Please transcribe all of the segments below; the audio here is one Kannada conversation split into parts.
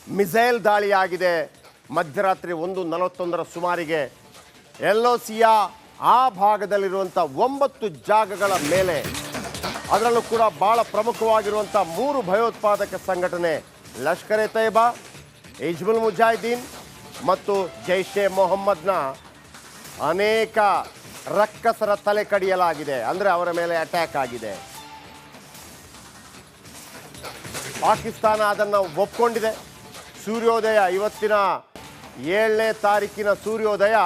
ಮಿಸೈಲ್ ದಾಳಿಯಾಗಿದೆ ಮಧ್ಯರಾತ್ರಿ 1:41 ಸುಮಾರಿಗೆ LOCಯ ಆ ಭಾಗದಲ್ಲಿರುವಂಥ 9 ಜಾಗಗಳ ಮೇಲೆ, ಅದರಲ್ಲೂ ಕೂಡ ಬಹಳ ಪ್ರಮುಖವಾಗಿರುವಂಥ 3 ಭಯೋತ್ಪಾದಕ ಸಂಘಟನೆ ಲಷ್ಕರ್ ಎ ತಯ್ಯಬಾ, ಹಿಜ್ಬುಲ್ ಮುಜಾಹಿದೀನ್ ಮತ್ತು ಜೈಷ್ ಎ ಮೊಹಮ್ಮದ್ನ ಅನೇಕ ರಕ್ಕಸರ ತಲೆ ಕಡಿಯಲಾಗಿದೆ. ಅಂದರೆ ಅವರ ಮೇಲೆ ಅಟ್ಯಾಕ್ ಆಗಿದೆ. ಪಾಕಿಸ್ತಾನ ಅದನ್ನು ಒಪ್ಕೊಂಡಿದೆ. ಸೂರ್ಯೋದಯ ಇವತ್ತಿನ 7ನೇ ತಾರೀಕಿನ ಸೂರ್ಯೋದಯ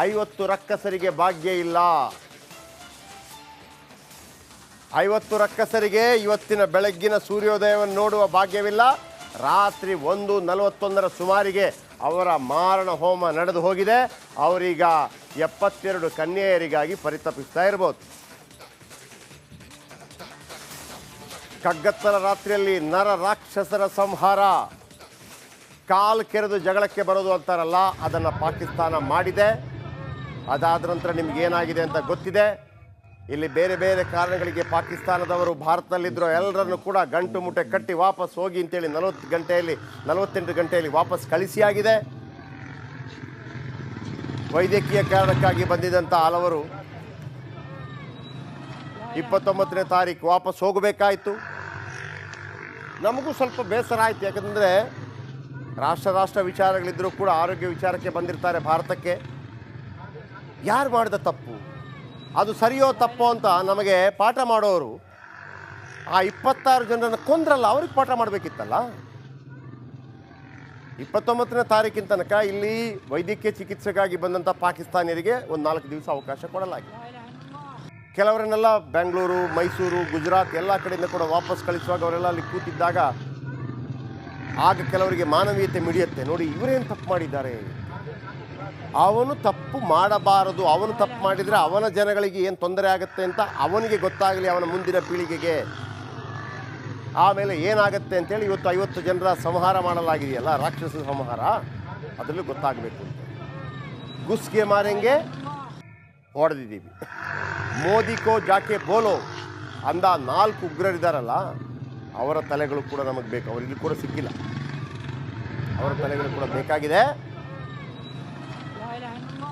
50 ರಕ್ಕಸರಿಗೆ ಭಾಗ್ಯ ಇಲ್ಲ. 50 ರಕ್ಕಸರಿಗೆ ಇವತ್ತಿನ ಬೆಳಗ್ಗಿನ ಸೂರ್ಯೋದಯವನ್ನು ನೋಡುವ ಭಾಗ್ಯವಿಲ್ಲ. ರಾತ್ರಿ 1:41 ಸುಮಾರಿಗೆ ಅವರ ಮಾರಣ ಹೋಮ ನಡೆದು ಹೋಗಿದೆ. ಅವರೀಗ 72 ಕನ್ಯೆಯರಿಗಾಗಿ ಪರಿತಪಿಸ್ತಾ ಇರ್ಬೋದು. ಕಗ್ಗತ್ತಲ ರಾತ್ರಿಯಲ್ಲಿ ನರ ರಾಕ್ಷಸರ ಸಂಹಾರ, ಕಾಲು ಕೆರೆದು ಜಗಳಕ್ಕೆ ಬರೋದು ಅಂತಾರಲ್ಲ, ಅದನ್ನು ಪಾಕಿಸ್ತಾನ ಮಾಡಿದೆ. ಅದಾದ ನಂತರ ನಿಮಗೇನಾಗಿದೆ ಅಂತ ಗೊತ್ತಿದೆ. ಇಲ್ಲಿ ಬೇರೆ ಬೇರೆ ಕಾರಣಗಳಿಗೆ ಪಾಕಿಸ್ತಾನದವರು ಭಾರತದಲ್ಲಿದ್ದರು ಎಲ್ಲರನ್ನು ಕೂಡ ಗಂಟು ಮುಟ್ಟೆ ಕಟ್ಟಿ ವಾಪಸ್ ಹೋಗಿ ಅಂತೇಳಿ 48 ಗಂಟೆಯಲ್ಲಿ ವಾಪಸ್ ಕಳಿಸಿಯಾಗಿದೆ. ವೈದ್ಯಕೀಯ ಕಾರಣಕ್ಕಾಗಿ ಬಂದಿದ್ದಂಥ ಹಲವರು 29ನೇ ತಾರೀಕು ವಾಪಸ್ ಹೋಗಬೇಕಾಯಿತು. ನಮಗೂ ಸ್ವಲ್ಪ ಬೇಸರ ಆಯಿತು. ಯಾಕಂದರೆ ರಾಷ್ಟ್ರ ವಿಚಾರಗಳಿದ್ದರೂ ಕೂಡ ಆರೋಗ್ಯ ವಿಚಾರಕ್ಕೆ ಬಂದಿರ್ತಾರೆ ಭಾರತಕ್ಕೆ. ಯಾರು ಮಾಡಿದ ತಪ್ಪು, ಅದು ಸರಿಯೋ ತಪ್ಪೋ ಅಂತ ನಮಗೆ ಪಾಠ ಮಾಡೋರು ಆ 26 ಜನರನ್ನು ಕೊಂದ್ರಲ್ಲ, ಅವ್ರಿಗೆ ಪಾಠ ಮಾಡಬೇಕಿತ್ತಲ್ಲ. 29ನೇ ತಾರೀಕಿನ ತನಕ ಇಲ್ಲಿ ವೈದ್ಯಕೀಯ ಚಿಕಿತ್ಸೆಗಾಗಿ ಬಂದಂಥ ಪಾಕಿಸ್ತಾನಿಯರಿಗೆ ಒಂದು 4 ದಿವಸ ಅವಕಾಶ ಕೊಡಲಾಗಿದೆ. ಕೆಲವರನ್ನೆಲ್ಲ ಬೆಂಗಳೂರು, ಮೈಸೂರು, ಗುಜರಾತ್ ಎಲ್ಲ ಕಡೆಯಿಂದ ಕೂಡ ವಾಪಸ್ ಕಳಿಸುವಾಗ ಅವರೆಲ್ಲ ಅಲ್ಲಿ ಕೂತಿದ್ದಾಗ ಆಗ ಕೆಲವರಿಗೆ ಮಾನವೀಯತೆ ಮಿಡಿಯುತ್ತೆ. ನೋಡಿ, ಇವರೇನು ತಪ್ಪು ಮಾಡಿದ್ದಾರೆ, ಅವನು ತಪ್ಪು ಮಾಡಬಾರದು, ಅವನು ತಪ್ಪು ಮಾಡಿದರೆ ಅವನ ಜನಗಳಿಗೆ ಏನು ತೊಂದರೆ ಆಗುತ್ತೆ ಅಂತ ಅವನಿಗೆ ಗೊತ್ತಾಗಲಿ, ಅವನ ಮುಂದಿನ ಪೀಳಿಗೆಗೆ. ಆಮೇಲೆ ಏನಾಗುತ್ತೆ ಅಂತೇಳಿ ಇವತ್ತು 50 ಜನರ ಸಂಹಾರ ಮಾಡಲಾಗಿದೆಯಲ್ಲ, ರಾಕ್ಷಸ ಸಂಹಾರ, ಅದರಲ್ಲೂ ಗೊತ್ತಾಗಬೇಕು ಅಂತ. ಗುಸ್ಗೆ ಮಾರೆಂಗೆ ಹೊಡೆದಿದ್ದೀವಿ. ಮೋದಿ ಕೋ ಜಾಕೆ ಬೋಲೋ ಅಂದ 4 ಉಗ್ರರಿದ್ದಾರಲ್ಲ, ಅವರ ತಲೆಗಳು ಕೂಡ ನಮಗೆ ಬೇಕು. ಅವರಿಗೆ ಕೂಡ ಸಿಕ್ಕಿಲ್ಲ, ಅವರ ತಲೆಗಳು ಕೂಡ ಬೇಕಾಗಿದೆ.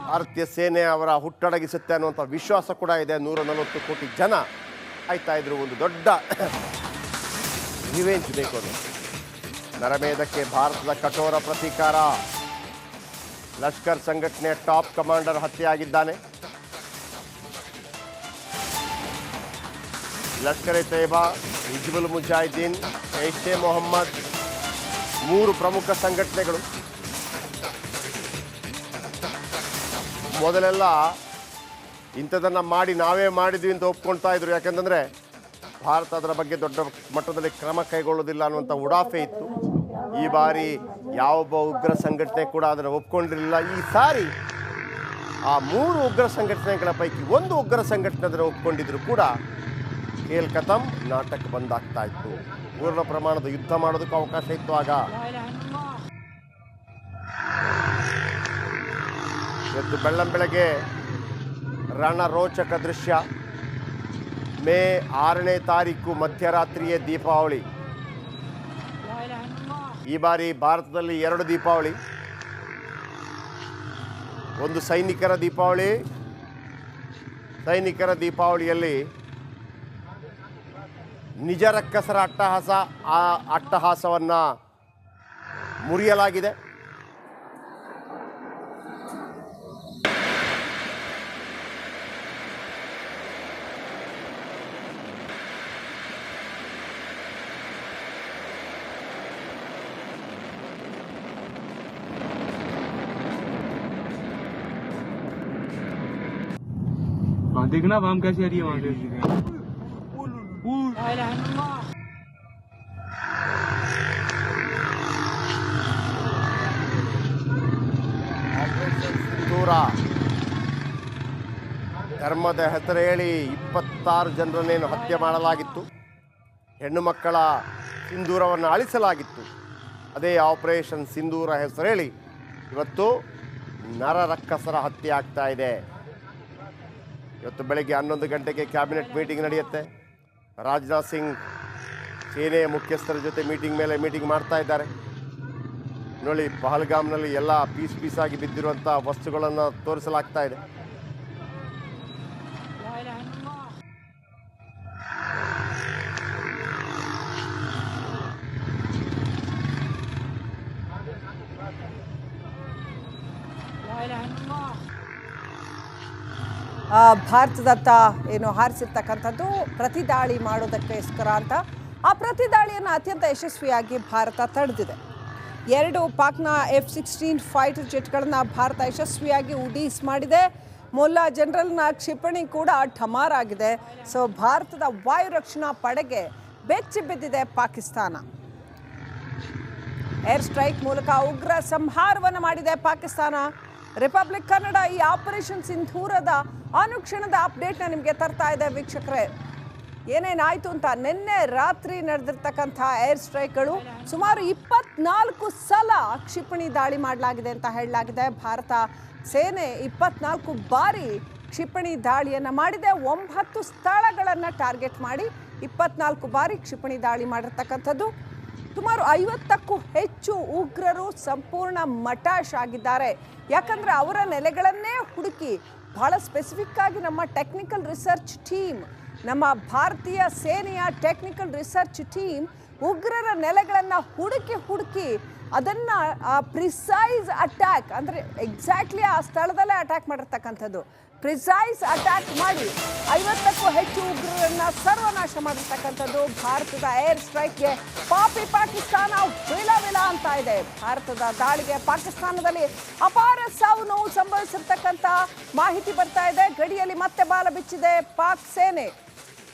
ಭಾರತೀಯ ಸೇನೆ ಅವರ ಹುಟ್ಟಡಗಿಸುತ್ತೆ ಅನ್ನುವಂಥ ವಿಶ್ವಾಸ ಕೂಡ ಇದೆ. 140 ಕೋಟಿ ಜನ ಆಯ್ತಾ ಇದ್ರು. ಒಂದು ದೊಡ್ಡ ರಿವೆಂಜ್ ಬೇಕು. ಅದು ನರಮೇಧಕ್ಕೆ ಭಾರತದ ಕಠೋರ ಪ್ರತೀಕಾರ. ಲಷ್ಕರ್ ಸಂಘಟನೆಯ ಟಾಪ್ ಕಮಾಂಡರ್ ಹತ್ಯೆಯಾಗಿದ್ದಾನೆ. ಲಷ್ಕರ್ ಎ ತಯ್ಯಬಾ, ಹಿಜ್ಬುಲ್ ಮುಜಾಹಿದೀನ್, ಜೈಷ್ ಎ ಮೊಹಮ್ಮದ್ 3 ಪ್ರಮುಖ ಸಂಘಟನೆಗಳು. ಮೊದಲೆಲ್ಲ ಇಂಥದನ್ನು ಮಾಡಿ ನಾವೇ ಮಾಡಿದ್ವಿ ಅಂತ ಒಪ್ಕೊಳ್ತಾ ಇದ್ರು. ಯಾಕೆಂತಂದರೆ ಭಾರತ ಅದರ ಬಗ್ಗೆ ದೊಡ್ಡ ಮಟ್ಟದಲ್ಲಿ ಕ್ರಮ ಕೈಗೊಳ್ಳೋದಿಲ್ಲ ಅನ್ನುವಂಥ ಉಡಾಫೆ ಇತ್ತು. ಈ ಬಾರಿ ಯಾವೊಬ್ಬ ಉಗ್ರ ಸಂಘಟನೆ ಕೂಡ ಅದನ್ನು ಒಪ್ಕೊಂಡಿರಲಿಲ್ಲ. ಈ ಸಾರಿ ಆ 3 ಉಗ್ರ ಸಂಘಟನೆಗಳ ಪೈಕಿ ಒಂದು ಉಗ್ರ ಸಂಘಟನೆ ಅದನ್ನು ಒಪ್ಕೊಂಡಿದ್ರು ಕೂಡ ಖೇಲ್ ಖತಮ್, ನಾಟಕ ಬಂದಾಗ್ತಾ ಇತ್ತು. ಪೂರ್ಣ ಪ್ರಮಾಣದ ಯುದ್ಧ ಮಾಡೋದಕ್ಕೆ ಅವಕಾಶ ಇತ್ತು ಆಗ. ಇವತ್ತು ಬೆಳ್ಳಂಬೆಳಗ್ಗೆ ರಣರೋಚಕ ದೃಶ್ಯ. ಮೇ 6ನೇ ತಾರೀಕು ಮಧ್ಯರಾತ್ರಿಯೇ ದೀಪಾವಳಿ. ಈ ಬಾರಿ ಭಾರತದಲ್ಲಿ 2 ದೀಪಾವಳಿ. ಒಂದು ಸೈನಿಕರ ದೀಪಾವಳಿ. ಸೈನಿಕರ ದೀಪಾವಳಿಯಲ್ಲಿ ನಿಜ ರಕ್ಕಸರ ಅಟ್ಟಹಾಸ, ಆ ಅಟ್ಟಹಾಸವನ್ನು ಮುರಿಯಲಾಗಿದೆ. देखना हम कैसे आ रही है वहां से। ಸಿಂಧೂರ ಧರ್ಮದ ಹೆಸರು ಹೇಳಿ 26 ಜನರನ್ನೇನು ಹತ್ಯೆ ಮಾಡಲಾಗಿತ್ತು. ಹೆಣ್ಣು ಮಕ್ಕಳ ಸಿಂಧೂರವನ್ನು ಅಳಿಸಲಾಗಿತ್ತು. ಅದೇ ಆಪರೇಷನ್ ಸಿಂಧೂರ ಹೆಸರು ಹೇಳಿ ಇವತ್ತು ನರರಕ್ಕಸರ ಹತ್ಯೆ ಆಗ್ತಾ ಇದೆ. ಇವತ್ತು ಬೆಳಗ್ಗೆ 11 ಗಂಟೆಗೆ ಕ್ಯಾಬಿನೆಟ್ ಮೀಟಿಂಗ್ ನಡೆಯುತ್ತೆ. ರಾಜನಾಥ್ ಸಿಂಗ್ ಸೇನೆಯ ಮುಖ್ಯಸ್ಥರ ಜೊತೆ ಮೀಟಿಂಗ್ ಮಾಡ್ತಾ ಇದ್ದಾರೆ. ನೋಡಿ ಪಹಲ್ಗಾಮ್ನಲ್ಲಿ ಎಲ್ಲ ಪೀಸಾಗಿ ಬಿದ್ದಿರುವಂಥ ವಸ್ತುಗಳನ್ನು ತೋರಿಸಲಾಗ್ತಾ ಇದೆ. ಭಾರತದತ್ತ ಏನು ಹಾರಿಸಿರ್ತಕ್ಕಂಥದ್ದು ಪ್ರತಿದಾಳಿ ಮಾಡೋದಕ್ಕೋಸ್ಕರ ಅಂತ. ಆ ಪ್ರತಿದಾಳಿಯನ್ನು ಅತ್ಯಂತ ಯಶಸ್ವಿಯಾಗಿ ಭಾರತ ತಡೆದಿದೆ. 2 ಪಾಕ್ನ F-16 ಫೈಟರ್ ಜೆಟ್ಗಳನ್ನು ಭಾರತ ಯಶಸ್ವಿಯಾಗಿ ಉಡೀಸ್ ಮಾಡಿದೆ. ಮೊಲ್ಲ ಜನರಲ್ನ ಕ್ಷಿಪಣಿ ಕೂಡ ಠಮಾರಾಗಿದೆ. ಸೊ ಭಾರತದ ವಾಯು ರಕ್ಷಣಾ ಪಡೆಗೆ ಬೆಚ್ಚಿ ಬಿದ್ದಿದೆ ಪಾಕಿಸ್ತಾನ. ಏರ್ ಸ್ಟ್ರೈಕ್ ಮೂಲಕ ಉಗ್ರ ಸಂಹಾರವನ್ನು ಮಾಡಿದೆ ಪಾಕಿಸ್ತಾನ. ರಿಪಬ್ಲಿಕ್ ಕನ್ನಡ ಈ ಆಪರೇಷನ್ ಸಿಂಧೂರದ ಅನುಕ್ಷಣದ ಅಪ್ಡೇಟ್ನ ನಿಮಗೆ ತರ್ತಾ ಇದೆ ವೀಕ್ಷಕರೇ. ಏನೇನಾಯಿತು ಅಂತ ನಿನ್ನೆ ರಾತ್ರಿ ನಡೆದಿರ್ತಕ್ಕಂಥ ಏರ್ ಸ್ಟ್ರೈಕ್ಗಳು ಸುಮಾರು 24 ಸಲ ಕ್ಷಿಪಣಿ ದಾಳಿ ಮಾಡಲಾಗಿದೆ ಅಂತ ಹೇಳಲಾಗಿದೆ. ಭಾರತ ಸೇನೆ 24 ಬಾರಿ ಕ್ಷಿಪಣಿ ದಾಳಿಯನ್ನು ಮಾಡಿದೆ. 9 ಸ್ಥಳಗಳನ್ನು ಟಾರ್ಗೆಟ್ ಮಾಡಿ 24 ಬಾರಿ ಕ್ಷಿಪಣಿ ದಾಳಿ ಮಾಡಿರ್ತಕ್ಕಂಥದ್ದು. ಸುಮಾರು 50ಕ್ಕೂ ಹೆಚ್ಚು ಉಗ್ರರು ಸಂಪೂರ್ಣ ಮಟಾಶ್ ಆಗಿದ್ದಾರೆ. ಯಾಕಂದರೆ ಅವರ ನೆಲೆಗಳನ್ನೇ ಹುಡುಕಿ ಬಹಳ ಸ್ಪೆಸಿಫಿಕ್ ಆಗಿ ನಮ್ಮ ಟೆಕ್ನಿಕಲ್ ರಿಸರ್ಚ್ ಟೀಮ್, ನಮ್ಮ ಭಾರತೀಯ ಸೇನೆಯ ಟೆಕ್ನಿಕಲ್ ರಿಸರ್ಚ್ ಟೀಮ್ ಉಗ್ರರ ನೆಲೆಗಳನ್ನು ಹುಡುಕಿ ಅದನ್ನು ಪ್ರಿಸೈಸ್ ಅಟ್ಯಾಕ್ ಅಂದರೆ ಎಕ್ಸಾಕ್ಟ್ಲಿ ಆ ಸ್ಥಳದಲ್ಲೇ ಅಟ್ಯಾಕ್ ಮಾಡಿರ್ತಕ್ಕಂಥದ್ದು. ಪ್ರಿಸೈಸ್ ಅಟ್ಯಾಕ್ ಮಾಡಿ 50ಕ್ಕೂ ಹೆಚ್ಚು ಉಗ್ರರನ್ನ ಸರ್ವನಾಶ ಮಾಡಿರ್ತಕ್ಕಂಥದ್ದು. ಭಾರತದ ಏರ್ ಸ್ಟ್ರೈಕ್ಗೆ ಪಾಕಿಸ್ತಾನ ವಿಲ ಅಂತ ಇದೆ. ಭಾರತದ ದಾಳಿಗೆ ಪಾಕಿಸ್ತಾನದಲ್ಲಿ ಅಪಾರ ಸಾವು ನೋವು ಸಂಭವಿಸಿರ್ತಕ್ಕಂಥ ಮಾಹಿತಿ ಬರ್ತಾ ಇದೆ. ಗಡಿಯಲ್ಲಿ ಮತ್ತೆ ಬಾಲ ಬಿಚ್ಚಿದೆ ಪಾಕ್ ಸೇನೆ.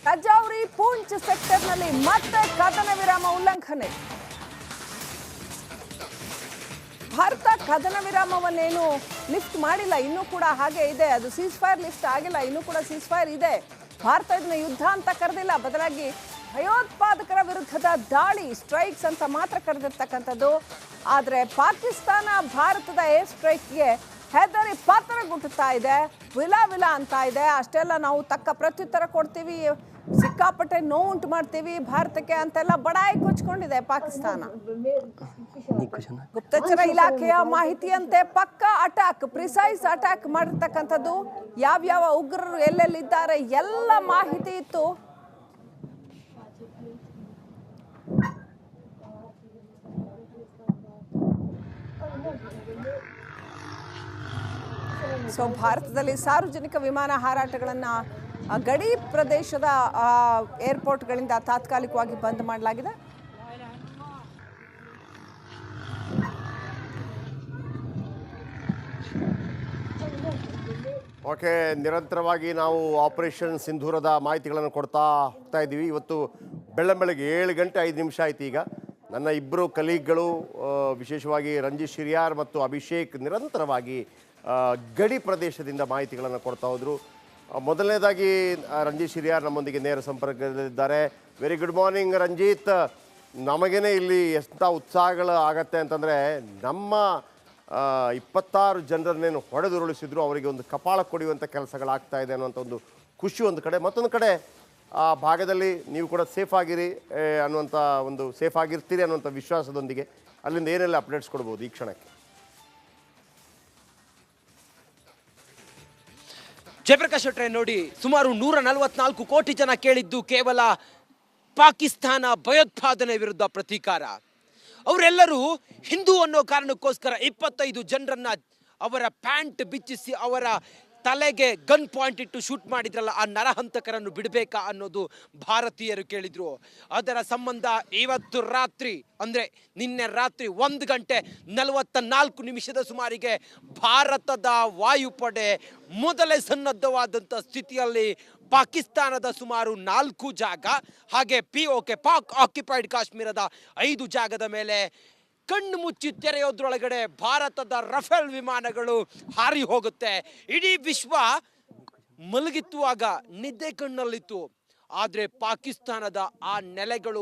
ರಜೌರಿ ಪೂಂಚ್ ಸೆಕ್ಟರ್ನಲ್ಲಿ ಮತ್ತೆ ಕದನ ವಿರಾಮ ಉಲ್ಲಂಘನೆ. ಭಾರತ ಕದನ ವಿರಾಮವನ್ನೇನು ಲಿಫ್ಟ್ ಮಾಡಿಲ್ಲ, ಇನ್ನೂ ಕೂಡ ಹಾಗೆ ಇದೆ. ಅದು ಸೀಸ್ ಫೈರ್ ಲಿಫ್ಟ್ ಆಗಿಲ್ಲ, ಇನ್ನೂ ಕೂಡ ಸೀಸ್ ಫೈರ್ ಇದೆ. ಭಾರತ ಇದನ್ನ ಯುದ್ಧ ಅಂತ ಕರೆದಿಲ್ಲ, ಬದಲಾಗಿ ಭಯೋತ್ಪಾದಕರ ವಿರುದ್ಧದ ದಾಳಿ ಸ್ಟ್ರೈಕ್ಸ್ ಅಂತ ಮಾತ್ರ ಕರೆದಿರ್ತಕ್ಕಂಥದ್ದು. ಆದರೆ ಪಾಕಿಸ್ತಾನ ಭಾರತದ ಏರ್ ಸ್ಟ್ರೈಕ್ಗೆ ಹೆದರಿ ಪಾತ್ರಗುಟ್ಟುತ್ತಾ ಇದೆ, ವಿಲ ಅಂತ ಇದೆ. ಅಷ್ಟೆಲ್ಲ ನಾವು ತಕ್ಕ ಪ್ರತ್ಯುತ್ತರ ಕೊಡ್ತೀವಿ, ಸಿಕ್ಕಾಪಟ್ಟೆ ನೋವುಂಟು ಮಾಡ್ತೀವಿ ಭಾರತಕ್ಕೆ ಅಂತೆಲ್ಲ ಬಡಾಯಿ ಕೊಚ್ಕೊಂಡಿದೆ ಪಾಕಿಸ್ತಾನ. ಗುಪ್ತಚರ ಇಲಾಖೆಯ ಮಾಹಿತಿಯಂತೆ ಪಕ್ಕಾ ಅಟ್ಯಾಕ್, ಪ್ರಿಸೈಸ್ ಅಟ್ಯಾಕ್ ಮಾಡಿರ್ತಕ್ಕಂಥದ್ದು. ಯಾವ್ಯಾವ ಉಗ್ರರು ಎಲ್ಲೆಲ್ಲಿದ್ದಾರೆ ಎಲ್ಲ ಮಾಹಿತಿ ಇತ್ತು. ಸೊ ಭಾರತದಲ್ಲಿ ಸಾರ್ವಜನಿಕ ವಿಮಾನ ಹಾರಾಟಗಳನ್ನು ಗಡಿ ಪ್ರದೇಶದ ಏರ್ಪೋರ್ಟ್ಗಳಿಂದ ತಾತ್ಕಾಲಿಕವಾಗಿ ಬಂದ್ ಮಾಡಲಾಗಿದೆ. ಓಕೆ, ನಿರಂತರವಾಗಿ ನಾವು ಆಪರೇಷನ್ ಸಿಂಧೂರದ ಮಾಹಿತಿಗಳನ್ನು ಕೊಡ್ತಾ ಹೋಗ್ತಾ ಇದ್ದೀವಿ. ಇವತ್ತು ಬೆಳ್ಳಂಬೆಳಗ್ಗೆ 7 ಗಂಟೆ 5 ನಿಮಿಷ ಆಯ್ತು. ಈಗ ನನ್ನ ಇಬ್ಬರು ಕಲೀಗ್ಗಳು, ವಿಶೇಷವಾಗಿ ರಂಜಿತ್ ಶಿರಿಯಾರ್ ಮತ್ತು ಅಭಿಷೇಕ್, ನಿರಂತರವಾಗಿ ಗಡಿ ಪ್ರದೇಶದಿಂದ ಮಾಹಿತಿಗಳನ್ನು ಕೊಡ್ತಾ ಹೋದರು. ಮೊದಲನೇದಾಗಿ ರಂಜಿತ್ ಶಿರಿಯಾರ್ ನಮ್ಮೊಂದಿಗೆ ನೇರ ಸಂಪರ್ಕದಲ್ಲಿದ್ದಾರೆ. Very good morning Ranjit. ನಮಗೇನೆ ಇಲ್ಲಿ ಎಂಥ ಉತ್ಸಾಹಗಳು ಆಗತ್ತೆ ಅಂತಂದರೆ, ನಮ್ಮ 26 ಜನರನ್ನೇನು ಹೊಡೆದುರುಳಿಸಿದ್ರು ಅವರಿಗೆ ಒಂದು ಕಪಾಳ ಕೊಡುವಂಥ ಕೆಲಸಗಳಾಗ್ತಾ ಇದೆ ಅನ್ನುವಂಥ ಒಂದು ಖುಷಿ ಒಂದು ಕಡೆ. ಮತ್ತೊಂದು ಕಡೆ ಆ ಭಾಗದಲ್ಲಿ ನೀವು ಕೂಡ ಸೇಫ್ ಆಗಿರಿ ಅನ್ನುವಂಥ ಒಂದು ಸೇಫ್ ಆಗಿರ್ತೀರಿ ಅನ್ನುವಂಥ ವಿಶ್ವಾಸದೊಂದಿಗೆ ಅಲ್ಲಿಂದ ಏನೆಲ್ಲ ಅಪ್ಡೇಟ್ಸ್ ಕೊಡ್ಬೋದು ಈ ಕ್ಷಣಕ್ಕೆ? ಜಯಪ್ರಕಾಶ್ ಶೆಟ್ರೆ, ನೋಡಿ, ಸುಮಾರು 144 ಕೋಟಿ ಜನ ಕೇಳಿದ್ದು ಕೇವಲ ಪಾಕಿಸ್ತಾನ ಭಯೋತ್ಪಾದನೆ ವಿರುದ್ಧ ಪ್ರತೀಕಾರ. ಅವರೆಲ್ಲರೂ ಹಿಂದೂ ಅನ್ನೋ ಕಾರಣಕ್ಕೋಸ್ಕರ 25 ಜನರನ್ನ ಅವರ ಪ್ಯಾಂಟ್ ಬಿಚ್ಚಿಸಿ ಅವರ ತಲೆಗೆ ಗನ್ ಪಾಯಿಂಟ್ ಇಟ್ಟು ಶೂಟ್ ಮಾಡಿದ್ರಲ್ಲ, ಆ ನರಹಂತಕರನ್ನು ಬಿಡಬೇಕಾ ಅನ್ನೋದು ಭಾರತೀಯರು ಕೇಳಿದ್ರು. ಅದರ ಸಂಬಂಧ ಇವತ್ತು ರಾತ್ರಿ ಅಂದರೆ ನಿನ್ನೆ ರಾತ್ರಿ 1:44 ಸುಮಾರಿಗೆ ಭಾರತದ ವಾಯುಪಡೆ ಮೊದಲೇ ಸನ್ನದ್ಧವಾದಂಥ ಸ್ಥಿತಿಯಲ್ಲಿ ಪಾಕಿಸ್ತಾನದ ಸುಮಾರು 4 ಜಾಗ, ಹಾಗೆ ಪಾಕ್ ಆಕ್ಯುಪೈಡ್ ಕಾಶ್ಮೀರದ 5 ಜಾಗದ ಮೇಲೆ ಕಣ್ಣು ಮುಚ್ಚಿ ತೆರೆಯೋದ್ರೊಳಗಡೆ ಭಾರತದ ರಫೇಲ್ ವಿಮಾನಗಳು ಹಾರಿ ಹೋಗುತ್ತೆ. ಇಡೀ ವಿಶ್ವ ಮಲಗಿತ್ತು, ಆಗ ನಿದ್ದೆ ಕಣ್ಣಲ್ಲಿತ್ತು. ಆದರೆ ಪಾಕಿಸ್ತಾನದ ಆ ನೆಲೆಗಳು